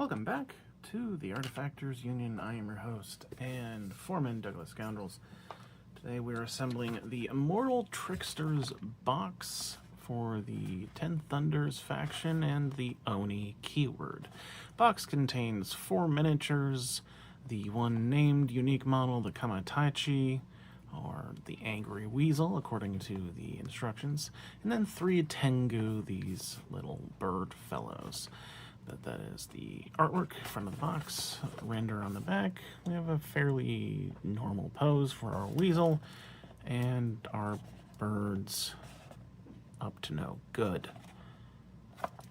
Welcome back to the Artefactors Union. I am your host and foreman, Douglas Scoundrels. Today we're assembling the Immortal Tricksters box for the Ten Thunders faction and the Oni keyword. Box contains 4 miniatures, the one named unique model, the Kamaitachi, or the Angry Weasel, according to the instructions, and then 3 Tengu, these little bird fellows. That is the artwork in front of the box, render on the back. We have a fairly normal pose for our weasel, and our birds up to no good.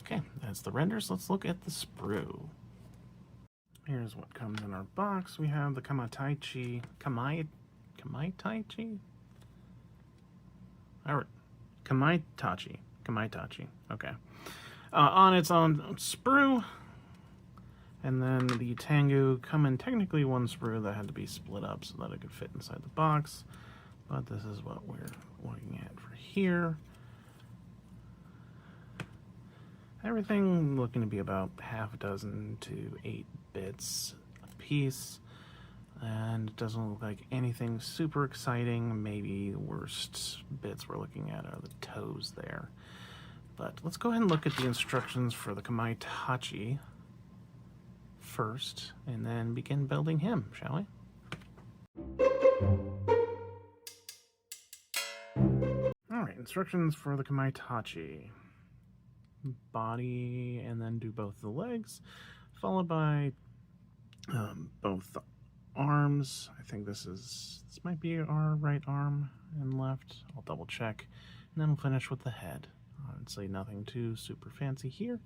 Okay, that's the renders. Let's look at the sprue. Here's what comes in our box. We have the Kamaitachi. Kamaitachi. Okay. On its own sprue, and then the Tengu come in technically one sprue that had to be split up so that it could fit inside the box, but this is what we're looking at for here. Everything looking to be about half a dozen to 8 bits a piece, and it doesn't look like anything super exciting. Maybe the worst bits we're looking at are the toes there. But let's go ahead and look at the instructions for the Kamaitachi first, and then begin building him, shall we? Alright, instructions for the Kamaitachi. Body, and then do both the legs, followed by both the arms. I think this might be our right arm and left. I'll double check. And then we'll finish with the head. Honestly, nothing too super fancy here.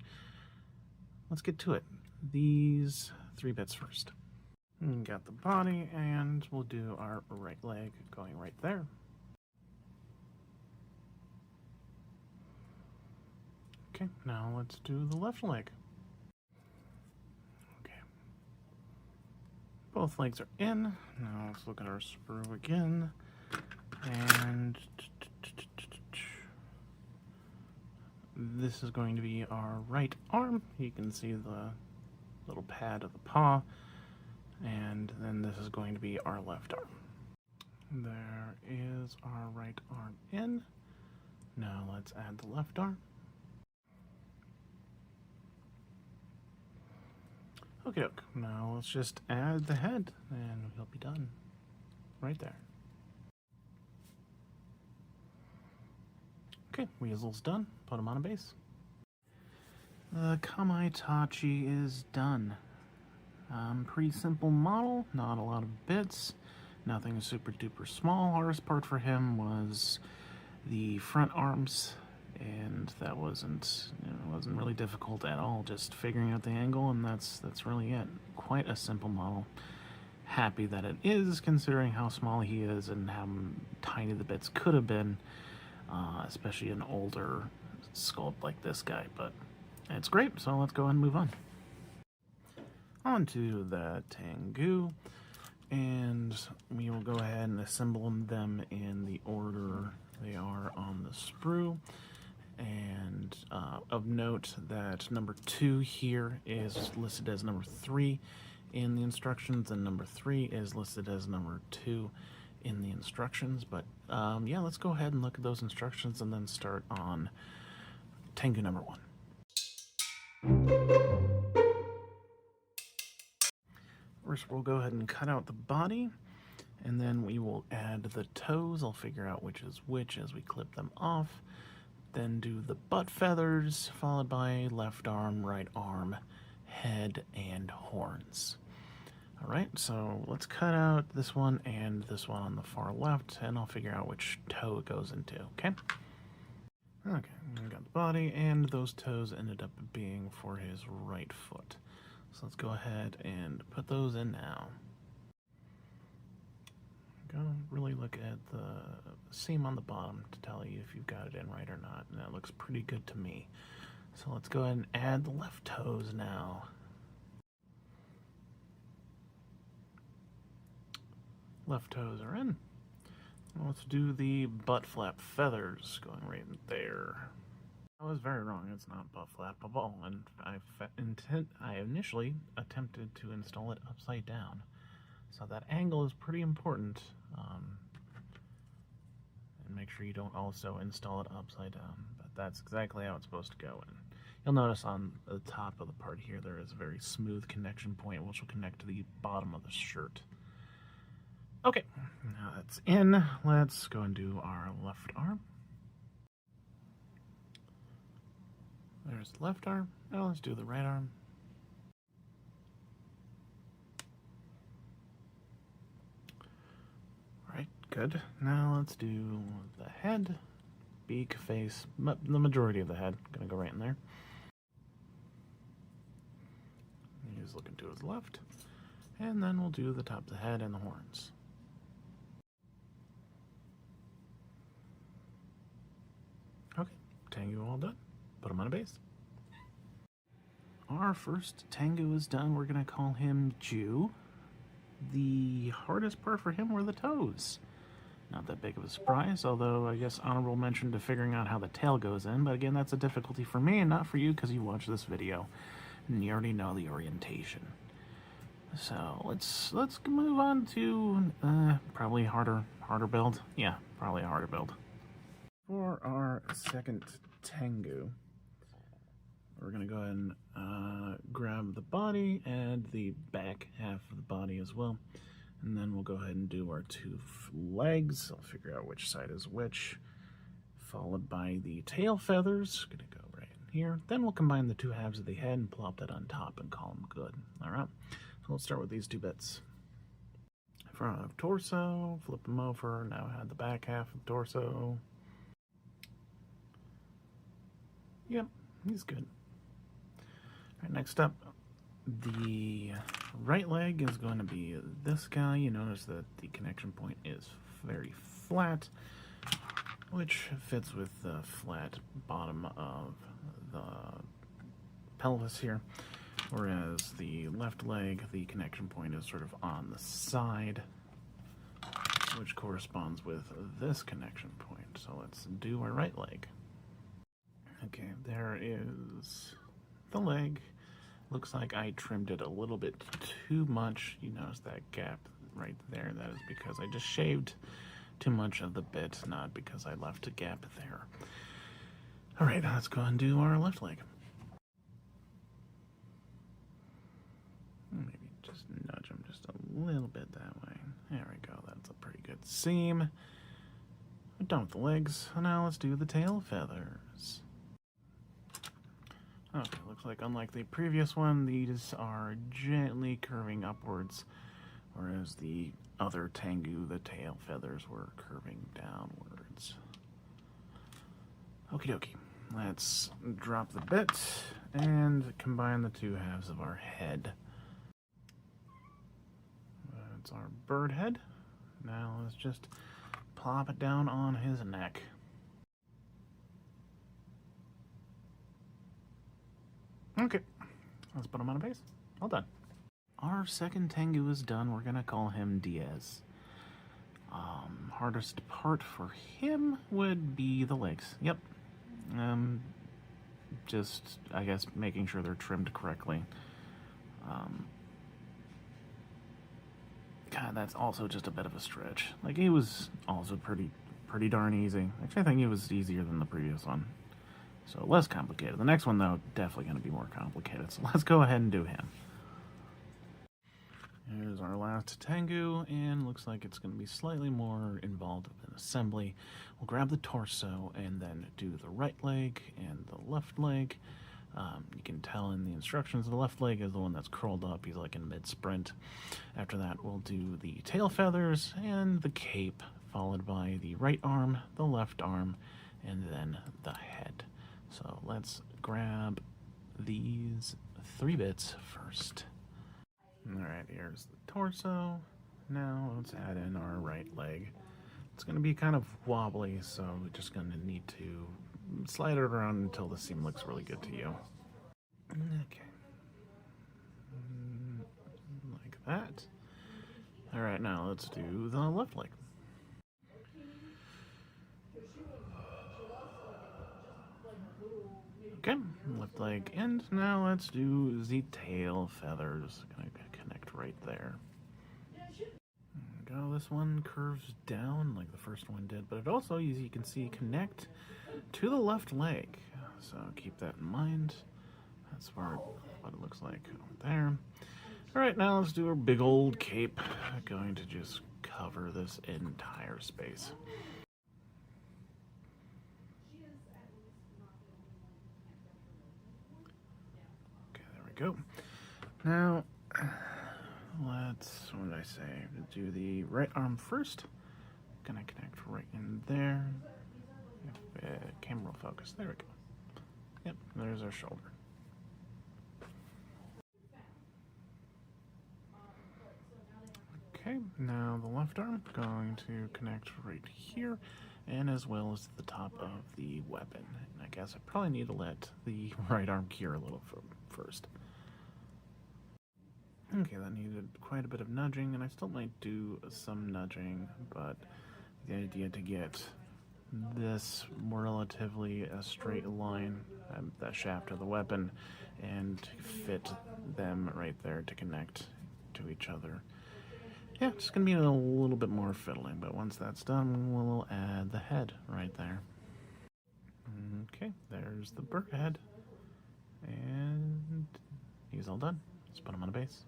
Let's get to it. These 3 bits first. Got the body, and we'll do our right leg going right there. Okay, now let's do the left leg. Okay. Both legs are in. Now let's look at our sprue again. And this is going to be our right arm. You can see the little pad of the paw. And then this is going to be our left arm. There is our right arm in. Now let's add the left arm. Okay, now let's just add the head and we'll be done. Right there. Okay, weasel's done. Put him on a base. The Kamaitachi is done. Pretty simple model, not a lot of bits, nothing super duper small. Hardest part for him was the front arms, and that wasn't really difficult at all. Just figuring out the angle, and that's really it. Quite a simple model. Happy that it is, considering how small he is and how tiny the bits could have been. Especially an older sculpt like this guy, but it's great, so let's go ahead and move on. On to the Tengu, and we will go ahead and assemble them in the order they are on the sprue. And of note that number 2 here is listed as number 3 in the instructions, and number 3 is listed as number 2 in the instructions. But yeah, let's go ahead and look at those instructions and then start on Tengu number 1. First, we'll go ahead and cut out the body, and then we will add the toes. I'll figure out which is which as we clip them off. Then do the butt feathers, followed by left arm, right arm, head, and horns. Alright, so let's cut out this one and this one on the far left, and I'll figure out which toe it goes into, okay? Okay, we got the body, and those toes ended up being for his right foot. So let's go ahead and put those in now. Gotta really look at the seam on the bottom to tell you if you've got it in right or not, and that looks pretty good to me. So let's go ahead and add the left toes now. Left toes are in. Let's do the butt flap feathers going right there. I was very wrong. It's not butt flappable, and I initially attempted to install it upside down. So that angle is pretty important. And make sure you don't also install it upside down. But that's exactly how it's supposed to go. And you'll notice on the top of the part here, there is a very smooth connection point, which will connect to the bottom of the shirt. Okay, now that's in. Let's go and do our left arm. There's the left arm. Now let's do the right arm. Alright, good. Now let's do the head, beak, face, the majority of the head. Gonna go right in there. He's looking to his left. And then we'll do the top of the head and the horns. Okay, Tengu all done. Put him on a base. Our first Tengu is done. We're going to call him Ju. The hardest part for him were the toes. Not that big of a surprise, although I guess honorable mention to figuring out how the tail goes in. But again, that's a difficulty for me and not for you because you watched this video and you already know the orientation. So let's move on to probably harder build. Yeah, probably a harder build. For our second Tengu, we're going to go ahead and grab the body and the back half of the body as well. And then we'll go ahead and do our two legs. I'll figure out which side is which. Followed by the tail feathers. Going to go right in here. Then we'll combine the two halves of the head and plop that on top and call them good. Alright, so let's start with these two bits. Front of torso, flip them over. Now I have the back half of torso. Yep, he's good. Alright, next up, the right leg is going to be this guy. You notice that the connection point is very flat, which fits with the flat bottom of the pelvis here. Whereas the left leg, the connection point is sort of on the side, which corresponds with this connection point. So let's do our right leg. Okay, there is the leg. Looks like I trimmed it a little bit too much. You notice that gap right there. That is because I just shaved too much of the bit, not because I left a gap there. All right, let's go and do our left leg. Maybe just nudge him just a little bit that way. There we go. That's a pretty good seam. We're done with the legs. Now let's do the tail feathers. Okay, looks like unlike the previous one, these are gently curving upwards, whereas the other Tengu, the tail feathers, were curving downwards. Okie dokie. Let's drop the bit and combine the two halves of our head. That's our bird head. Now let's just plop it down on his neck. Okay, let's put him on a base. All done. Our second Tengu is done. We're gonna call him Diaz. Hardest part for him would be the legs. Yep. Just, I guess, making sure they're trimmed correctly. God, that's also just a bit of a stretch. Like, he was also pretty darn easy. Actually, I think he was easier than the previous one. So less complicated. The next one, though, definitely going to be more complicated. So let's go ahead and do him. Here's our last Tengu, and looks like it's going to be slightly more involved in assembly. We'll grab the torso and then do the right leg and the left leg. You can tell in the instructions the left leg is the one that's curled up. He's like in mid-sprint. After that, we'll do the tail feathers and the cape, followed by the right arm, the left arm, and then the head. So let's grab these three bits first. Alright, here's the torso. Now let's add in our right leg. It's going to be kind of wobbly, so we're just going to need to slide it around until the seam looks really good to you. Okay. Like that. Alright, now let's do the left leg. Okay, left leg end. Now let's do the tail feathers. Gonna connect right there. Go. This one curves down like the first one did, but it also, as you can see, connect to the left leg. So keep that in mind. That's what it looks like over there. All right, now let's do our big old cape. Going to just cover this entire space. Okay, there we go. Now, let's, what did I say? Do the right arm first. Gonna connect right in there. Camera will focus. There we go. Yep, there's our shoulder. Okay, now the left arm going to connect right here, and as well as the top of the weapon. And I guess I probably need to let the right arm cure a little first. Okay, that needed quite a bit of nudging, and I still might do some nudging, but the idea to get this relatively a straight line, that shaft of the weapon, and fit them right there to connect to each other. Yeah, it's going to be a little bit more fiddling, but once that's done, we'll add the head right there. Okay, there's the bird head, and he's all done. Let's put him on a base.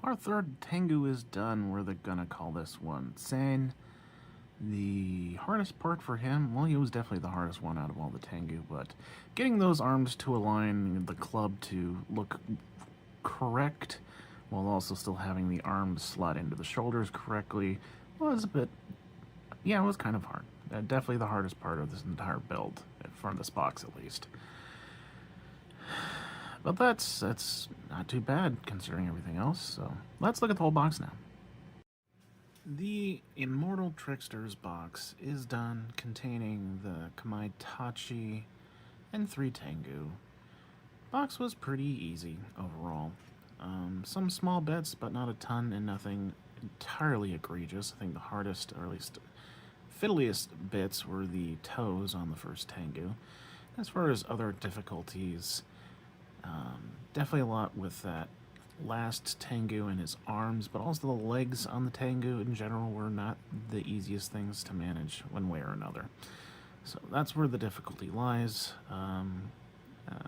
Our third Tengu is done. We're gonna call this one Sen. The hardest part for him, well, he was definitely the hardest one out of all the Tengu, but getting those arms to align, the club to look correct, while also still having the arms slot into the shoulders correctly, was a bit, yeah, it was kind of hard. Definitely the hardest part of this entire build, from this box at least. But that's not too bad considering everything else, so let's look at the whole box now. The Immortal Tricksters box is done, containing the Kamaitachi and 3 Tengu. Box was pretty easy overall. Some small bits, but not a ton, and nothing entirely egregious. I think the hardest, or at least fiddliest bits, were the toes on the first Tengu. As far as other difficulties, definitely a lot with that last Tengu and his arms, but also the legs on the Tengu in general were not the easiest things to manage one way or another. So that's where the difficulty lies.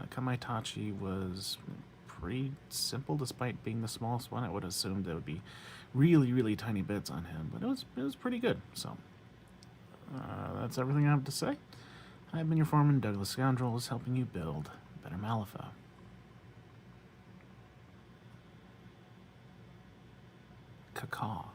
Kamaitachi was pretty simple despite being the smallest one. I would have assumed there would be really, really tiny bits on him, but it was pretty good. So that's everything I have to say. I've been your foreman, Douglas Scoundrels, helping you build a better Malifaux. Caw.